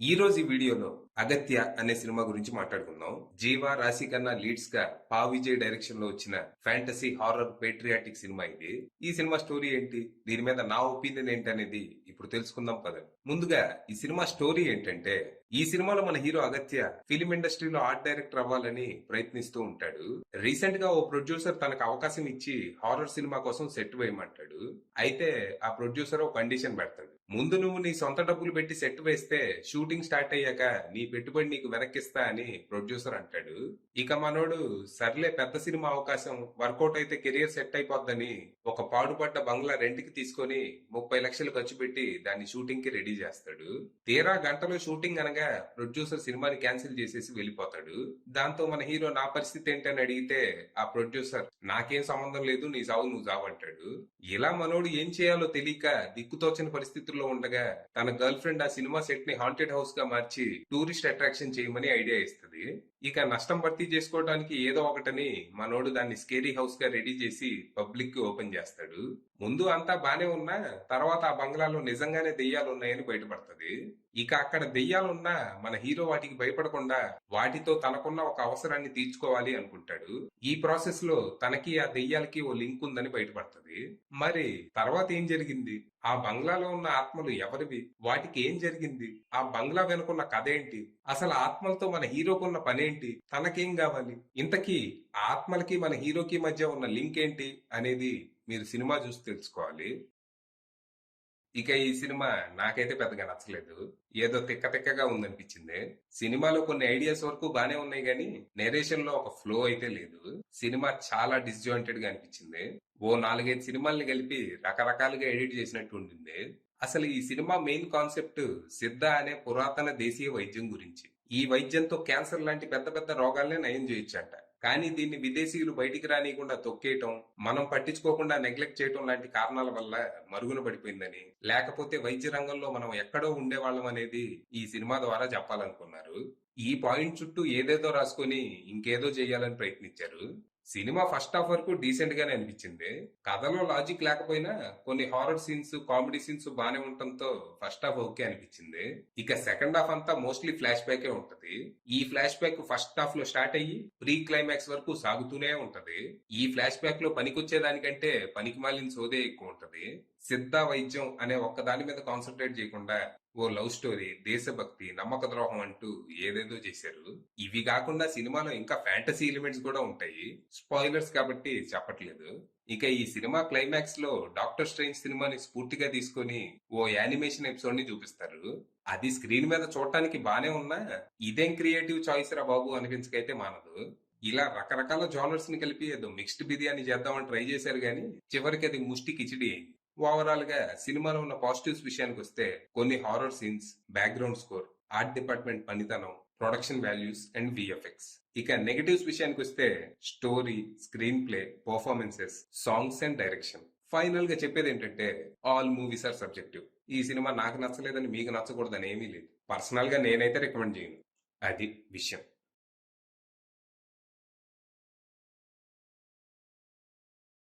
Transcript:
ఈ రోజు ఈ వీడియోలో అగత్య అనే సినిమా గురించి మాట్లాడుకుందాం. జీవా రాశి ఖన్నా లీడ్స్ గా పా విజయ్ డైరెక్షన్ లో వచ్చిన ఫ్యాంటసీ హారర్ పేట్రియాటిక్ సినిమా ఇది. ఈ సినిమా స్టోరీ ఏంటి, దీని మీద నా ఒపీనియన్ ఏంటి అనేది ఇప్పుడు తెలుసుకుందాం కదా. ముందుగా ఈ సినిమా స్టోరీ ఏంటంటే, ఈ సినిమాలో మన హీరో అగత్య ఫిలిం ఇండస్ట్రీలో ఆర్ట్ డైరెక్టర్ అవ్వాలని ప్రయత్నిస్తూ ఉంటాడు. రీసెంట్ గా ఓ ప్రొడ్యూసర్ తనకు అవకాశం ఇచ్చి హారర్ సినిమా కోసం సెట్ వేయమంటాడు. అయితే ఆ ప్రొడ్యూసర్ ఒక కండిషన్ పెడతాడు. ముందు నువ్వు నీ సొంత డబ్బులు పెట్టి సెట్ వేస్తే షూటింగ్ స్టార్ట్ అయ్యాక నీ పెట్టుబడి నీకు వెనక్కిస్తా అని ప్రొడ్యూసర్ అంటాడు. ఇక మనోడు సర్లే పెద్ద సినిమా అవకాశం వర్కౌట్ అయితే కెరియర్ సెట్ అయిపోద్దని ఒక పాడుపడ్డ బంగ్లా రెంట్కి తీసుకొని 30 లక్షలు ఖర్చు పెట్టి దాన్ని షూటింగ్ కి రెడీ చేస్తాడు. తీరా గంటలో షూటింగ్ అనగా ప్రొడ్యూసర్ సినిమాని క్యాన్సిల్ చేసేసి వెళ్ళిపోతాడు. దాంతో మన హీరో నా పరిస్థితి ఏంటని అడిగితే ఆ ప్రొడ్యూసర్ నాకేం సంబంధం లేదు, నీ సావు నువ్వు చావంటాడు. ఇలా మనోడు ఏం చేయాలో తెలియక దిక్కుతోచని పరిస్థితుల్లో ఉండగా తన గర్ల్ ఫ్రెండ్ ఆ సినిమా సెట్ ని హాంటెడ్ హౌస్ గా మార్చి టూరిస్ట్ అట్రాక్షన్ చేయమని ఐడియా ఇస్తుంది. ఇక నష్టం భర్తీ చేసుకోవడానికి ఏదో ఒకటని మనోడు దాన్ని స్కేరీ హౌస్ గా రెడీ చేసి పబ్లిక్ కి ఓపెన్ చేస్తాడు. ముందు అంతా బానే ఉన్నా తర్వాత ఆ బంగ్లాలో నిజంగానే దెయ్యాలు ఉన్నాయని బయటపడుతుంది. ఇక అక్కడ దెయ్యాలున్నా మన హీరో వాటికి భయపడకుండా వాటితో తనకున్న ఒక అవసరాన్ని తీర్చుకోవాలి అనుకుంటాడు. ఈ ప్రాసెస్ లో తనకి ఆ దెయ్యాలకి ఓ లింక్ ఉందని బయటపడుతుంది. మరి తర్వాత ఏం జరిగింది, ఆ బంగ్లాలో ఉన్న ఆత్మలు ఎవరివి, వాటికి ఏం జరిగింది, ఆ బంగ్లా వెనుకున్న కథ ఏంటి, అసలు ఆత్మలతో మన హీరోకున్న పనేంటి, తనకేం కావాలి, ఇంతకీ ఆ ఆత్మలకి మన హీరోకి మధ్య ఉన్న లింక్ ఏంటి అనేది మీరు సినిమా చూసి తెలుసుకోవాలి. ఇక ఈ సినిమా నాకైతే పెద్దగా నచ్చలేదు. ఏదో తిక్క తిక్కగా ఉందనిపించింది. సినిమాలో కొన్ని ఐడియాస్ వరకు బానే ఉన్నాయి గానీ నెరేషన్ లో ఒక ఫ్లో అయితే లేదు. సినిమా చాలా డిస్జాయింటెడ్ గా అనిపించింది. ఓ 4-5 సినిమాల్ని కలిపి రకరకాలుగా ఎడిట్ చేసినట్టు ఉండింది. అసలు ఈ సినిమా మెయిన్ కాన్సెప్ట్ సిద్ధ అనే పురాతన దేశీయ వైద్యం గురించి. ఈ వైద్యంతో క్యాన్సర్ లాంటి పెద్ద పెద్ద రోగాల్ని నయం చేయొచ్చంట. కానీ దీన్ని విదేశీయులు బయటికి రానియకుండా తొక్కేయటం, మనం పట్టించుకోకుండా నెగ్లెక్ట్ చేయటం లాంటి కారణాల వల్ల మరుగున పడిపోయిందని, లేకపోతే వైద్య రంగంలో మనం ఎక్కడో ఉండేవాళ్ళం అనేది ఈ సినిమా ద్వారా చెప్పాలనుకున్నారు. ఈ పాయింట్ చుట్టూ ఏదేదో రాసుకొని ఇంకేదో చేయాలని ప్రయత్నించారు. సినిమా ఫస్ట్ హాఫ్ వరకు డీసెంట్ గానే అనిపించింది. కథలో లాజిక్ లేకపోయినా కొన్ని హారర్ సీన్స్, కామెడీ సీన్స్ బానే ఉండటంతో ఫస్ట్ హాఫ్ ఓకే అనిపించింది. ఇక సెకండ్ హాఫ్ అంతా మోస్ట్లీ ఫ్లాష్ బ్యాకే ఉంటది. ఈ ఫ్లాష్ బ్యాక్ ఫస్ట్ హాఫ్ లో స్టార్ట్ అయ్యి ప్రీ క్లైమాక్స్ వరకు సాగుతూనే ఉంటది. ఈ ఫ్లాష్ బ్యాక్ లో పనికొచ్చేదానికంటే పనికి మాలిన సోదే ఎక్కువ ఉంటది. సిద్ధ వైద్యం అనే ఒక్క దాని మీద కాన్సన్ట్రేట్ చేయకుండా ఓ లవ్ స్టోరీ, దేశభక్తి, నమ్మక ద్రోహం అంటూ ఏదేదో చేశారు. ఇవి కాకుండా సినిమాలో ఇంకా ఫ్యాంటసీ ఎలిమెంట్స్ కూడా ఉంటాయి. స్పాయిలర్స్ కాబట్టి చెప్పట్లేదు. ఇక ఈ సినిమా క్లైమాక్స్ లో డాక్టర్ స్ట్రేంజ్ సినిమాని స్ఫూర్తిగా తీసుకొని ఓ యానిమేషన్ ఎపిసోడ్ ని చూపిస్తారు. అది స్క్రీన్ మీద చూడటానికి బానే ఉన్నా ఇదేం క్రియేటివ్ చాయిస్ రా బాబు అనిపించకైతే మానదు. ఇలా రకరకాల జానర్స్ ని కలిపి ఏదో మిక్స్డ్ బిర్యానీ చేద్దామని ట్రై చేశారు గానీ చివరికి అది ముష్టి కిచిడి అయింది. ఓవరాల్ గా సినిమాలో ఉన్న పాజిటివ్స్ విషయానికి వస్తే కొన్ని horror scenes, background score, art department పనితనం, ప్రొడక్షన్ వాల్యూస్ అండ్ విఎఫ్ఎక్స్. ఇక నెగటివ్స్ విషయానికి వస్తే story, screen play, performances, songs and direction. Final గా చెప్పేది ఏంటంటే ఆల్ మూవీస్ ఆర్ సబ్జెక్టివ్. ఈ సినిమా నాకు నచ్చలేదని మీకు నచ్చకూడదని ఏమీ లేదు. పర్సనల్ గా నేనైతే రికమెండ్ చేయను. అది విషయం.